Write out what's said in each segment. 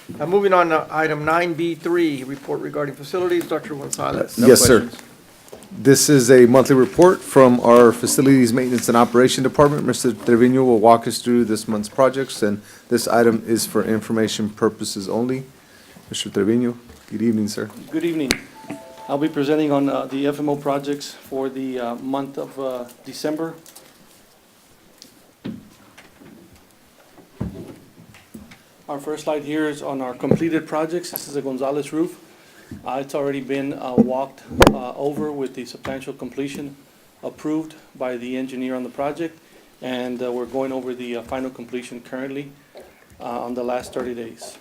Moving on to item 9B3, report regarding facilities, Dr. Gonzalez. Yes, sir. This is a monthly report from our Facilities Maintenance and Operation Department. Mr. Trevino will walk us through this month's projects, and this item is for information purposes only. Mr. Trevino, good evening, sir. Good evening. I'll be presenting on the FMO projects for the month of December. Our first slide here is on our completed projects. This is a Gonzalez roof. It's already been walked over with the substantial completion approved by the engineer on the project, and we're going over the final completion currently on the last 30 days.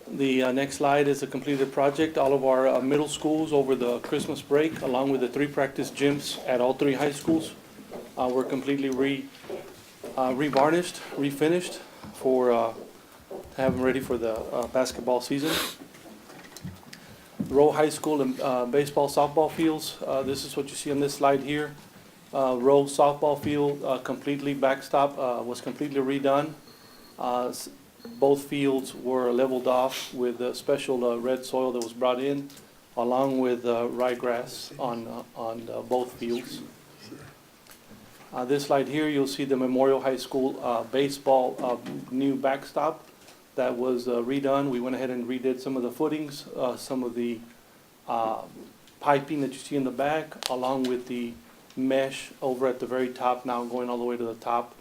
The next slide is a completed project. All of our middle schools over the Christmas break, along with the 3 practice gyms at all 3 high schools, were completely re-varnished, refinished for to have them ready for the basketball season. Rowe High School and baseball, softball fields. This is what you see on this slide here. Rowe softball field completely backstop was completely redone. Both fields were leveled off with special red soil that was brought in, along with ryegrass on both fields. This slide here, you'll see the Memorial High School baseball new backstop that was redone. We went ahead and redid some of the footings, some of the piping that you see in the back, along with the mesh over at the very top, now going all the way to the top.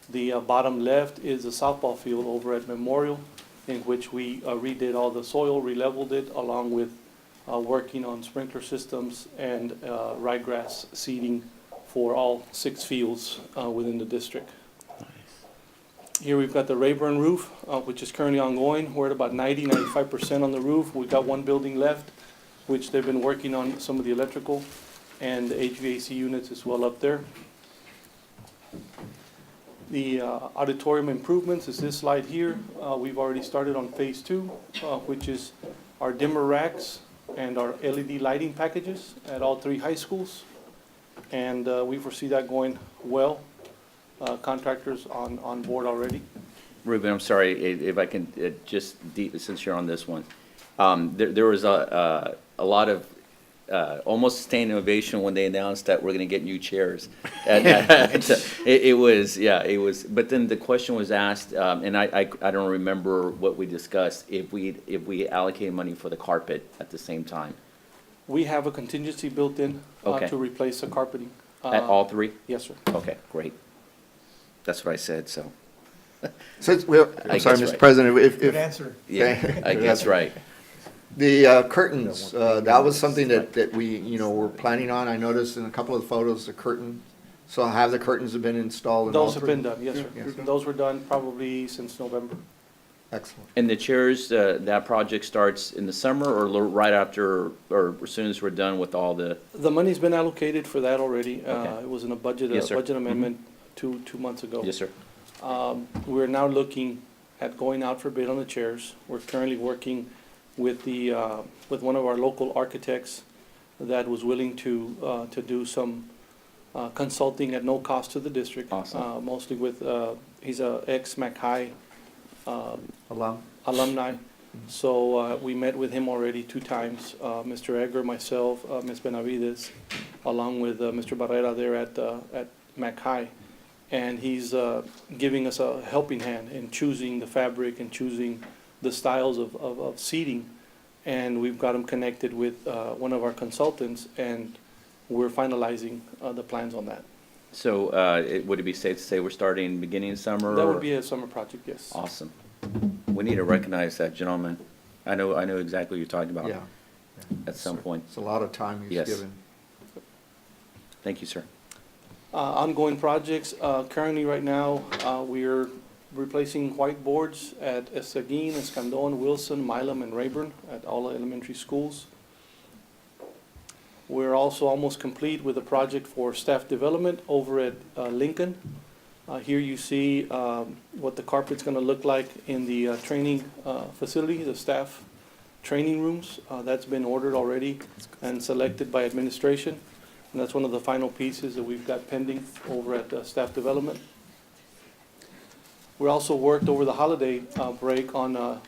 The bottom left is the softball field over at Memorial, in which we redid all the soil, re-leveled it, along with working on sprinkler systems and ryegrass seeding for all 6 fields within the district. Here we've got the Rayburn roof, which is currently ongoing. We're at about 95% on the roof. We've got 1 building left, which they've been working on some of the electrical and the HVAC units as well up there. The auditorium improvements is this slide here. We've already started on phase 2, which is our dimmer racks and our LED lighting packages at all 3 high schools. And we foresee that going well. Contractors on board already. Ruben, I'm sorry, if I can since you're on this one. There was a lot of almost sustained innovation when they announced that we're going to get new chairs. It was, but then the question was asked, and I don't remember what we discussed, if we allocated money for the carpet at the same time. We have a contingency built in Okay. to replace the carpeting. At all 3? Yes, sir. Okay, great. That's what I said, so, Since, well, I I'm sorry, guess Mr. right. President, if answer. yeah, I guess right. the curtains, that was something that we, were planning on. I noticed in a couple of photos, the curtain, so have the curtains been installed? in all Those have 3? been done, yes, sir. Yes. Those were done probably since November. Excellent. And the chairs, that project starts in the summer or right after, or as soon as we're done with all the, The money's been allocated for that already. Okay. It was in a budget, Yes, sir. budget amendment 2 months ago. yes, sir? We're now looking at going out for bid on the chairs. We're currently working with with one of our local architects that was willing to do some consulting at no cost to the district. Awesome. Mostly with, he's a ex-Mac High alumni. So we met with him already 2 times, Mr. Egger, myself, Ms. Benavides, along with Mr. Barrera there at Mac High. And he's giving us a helping hand in choosing the fabric and choosing the styles of seating. And we've got him connected with one of our consultants, and we're finalizing the plans on that. So, would it be safe to say we're starting beginning of summer? That or- would be a summer project, yes. Awesome. We need to recognize that gentleman. I know exactly what you're talking about. Yeah. At some point. It's a lot of time he's Yes. given. Thank you, sir. Ongoing projects, currently right now, we're replacing whiteboards at Seguin, Escandon, Wilson, Milam, and Rayburn at all elementary schools. We're also almost complete with a project for staff development over at Lincoln. Here you see what the carpet's going to look like in the training facility, the staff training rooms. That's been ordered already and selected by administration. And that's one of the final pieces that we've got pending over at staff development. We also worked over the holiday break on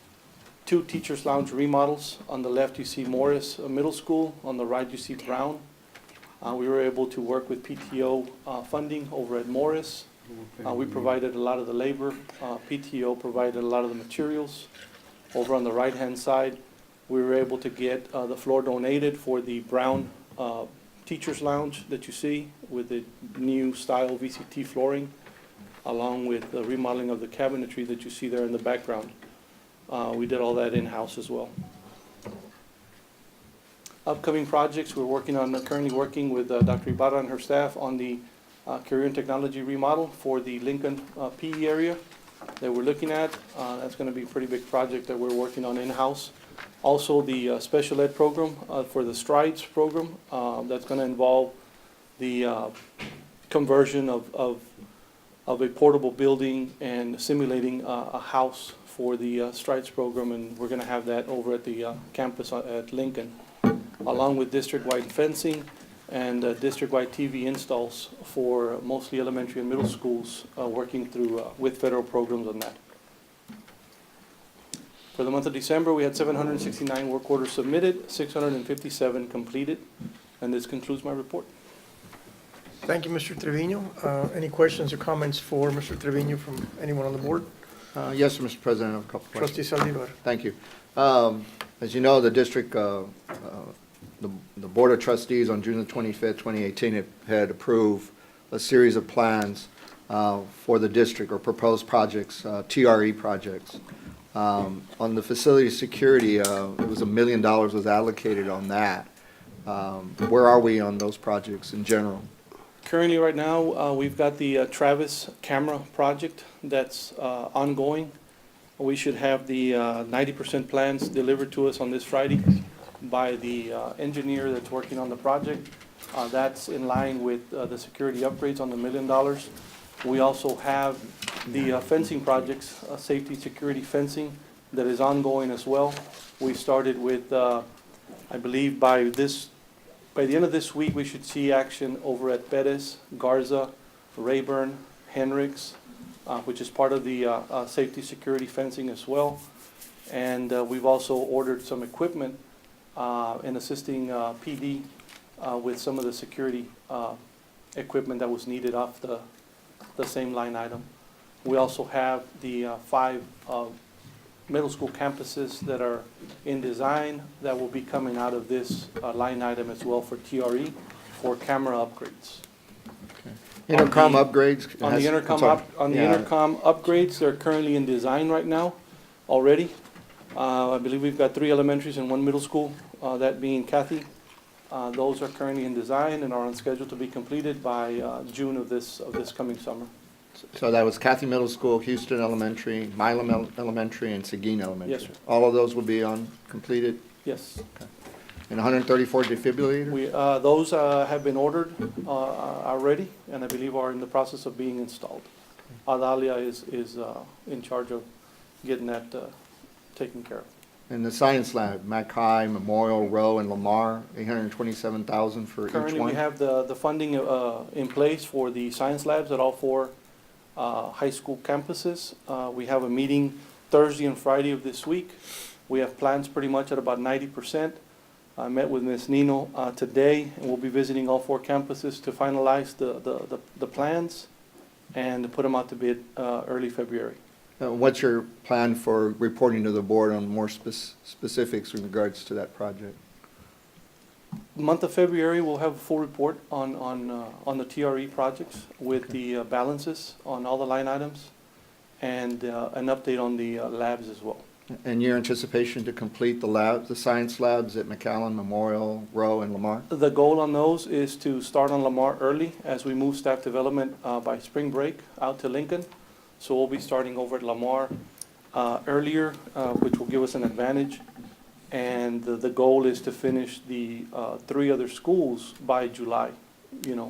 2 teachers' lounge remodels. On the left, you see Morris Middle School. On the right, you see Brown. We were able to work with PTO funding over at Morris. We provided a lot of the labor. PTO provided a lot of the materials. Over on the right-hand side, we were able to get the floor donated for the Brown Teachers Lounge that you see with the new style VCT flooring, along with the remodeling of the cabinetry that you see there in the background. We did all that in-house as well. Upcoming projects, we're currently working with Dr. Ibarra and her staff on the career and technology remodel for the Lincoln PE area that we're looking at. That's going to be a pretty big project that we're working on in-house. Also, the special ed program for the Strides program, that's going to involve the conversion of a portable building and simulating a house for the Strides program, and we're going to have that over at the campus at Lincoln, along with district-wide fencing and district-wide TV installs for mostly elementary and middle schools, working through with federal programs on that. For the month of December, we had 769 work orders submitted, 657 completed, and this concludes my report. Thank you, Mr. Trevino. Any questions or comments for Mr. Trevino from anyone on the board? Yes, Mr. President, I have a couple questions. Trustee Saldivar. Thank you. As you know, the district, the Board of Trustees on June the 25th, 2018 had approved a series of plans for the district, or proposed projects, TRE projects. On the facility security, it was $1 million was allocated on that. Where are we on those projects in general? Currently, right now, we've got the Travis camera project that's ongoing. We should have the 90% plans delivered to us on this Friday by the engineer that's working on the project. That's in line with the security upgrades on the $1 million. We also have the fencing projects, safety security fencing, that is ongoing as well. We started with, I believe by the end of this week, we should see action over at Perez, Garza, Rayburn, Henricks, which is part of the safety security fencing as well. And we've also ordered some equipment in assisting PD with some of the security equipment that was needed off the same line item. We also have the 5 middle school campuses that are in design that will be coming out of this line item as well for TRE for camera upgrades. Intercom upgrades? On the intercom upgrades, they're currently in design right now already. I believe we've got 3 elementaries and 1 middle school, that being Kathy. Those are currently in design and are on schedule to be completed by June of this coming summer. So that was Cathy Middle School, Houston Elementary, Milam Elementary, and Seguin Elementary? Yes, sir. All of those will be completed? Yes. And 134 defibrillators? Those have been ordered already, and I believe are in the process of being installed. Adalia is in charge of getting that taken care of. And the science lab, Mackay, Memorial, Rowe, and Lamar, $827,000 for each one? Currently, we have the funding in place for the science labs at all 4 high school campuses. We have a meeting Thursday and Friday of this week. We have plans pretty much at about 90%. I met with Ms. Nino today, and we'll be visiting all 4 campuses to finalize the plans and to put them out to bid early February. What's your plan for reporting to the board on more specifics in regards to that project? Month of February, we'll have a full report on the TRE projects with the balances on all the line items and an update on the labs as well. And your anticipation to complete the labs, the science labs at McAllen, Memorial, Rowe, and Lamar? The goal on those is to start on Lamar early as we move staff development by spring break out to Lincoln. So we'll be starting over at Lamar earlier, which will give us an advantage. And the goal is to finish the 3 other schools by July,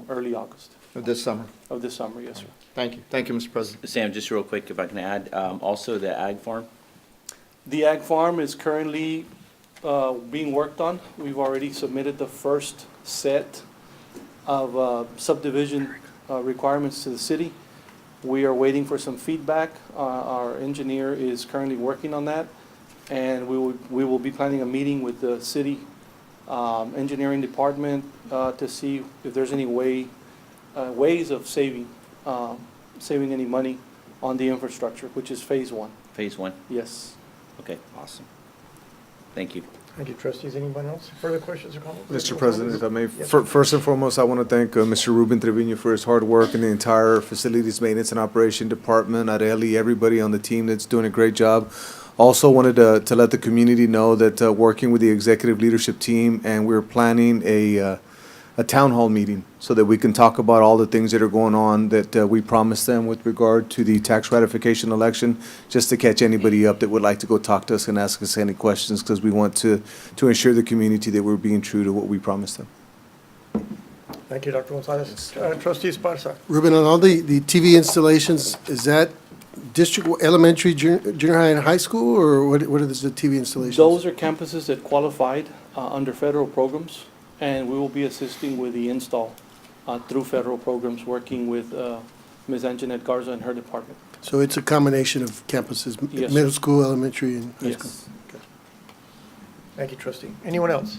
early August. Of this summer? Of this summer, yes, sir. Thank you. Thank you, Mr. President. Sam, just real quick, if I can add, also the ag farm. The ag farm is currently being worked on. We've already submitted the first set of subdivision requirements to the city. We are waiting for some feedback. Our engineer is currently working on that, and we will be planning a meeting with the city engineering department to see if there's any ways of saving any money on the infrastructure, which is phase one. Phase one? Yes. Okay, awesome. Thank you. Thank you, trustees. Anyone else? Further questions or comments? Mr. President, if I may, Yes. first and foremost, I want to thank Mr. Ruben Trevino for his hard work and the entire Facilities Maintenance and Operation Department, Areli, everybody on the team that's doing a great job. Also wanted to let the community know that working with the executive leadership team, and we're planning a town hall meeting so that we can talk about all the things that are going on that we promised them with regard to the tax ratification election, just to catch anybody up that would like to go talk to us and ask us any questions, because we want to ensure the community that we're being true to what we promised them. Thank you, Dr. Gonzalez. Trustee Esparza. Ruben, on all the TV installations, is that district elementary, junior high, and high school, or what are the TV installations? Those are campuses that qualified under federal programs, and we will be assisting with the install through federal programs, working with Ms. Anjanette Garza and her department. So it's a combination of campuses, Yes. middle school, elementary, and high school? Yes. Thank you, trustee. Anyone else?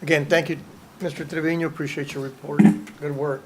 Again, thank you, Mr. Trevino. Appreciate your report. Good work.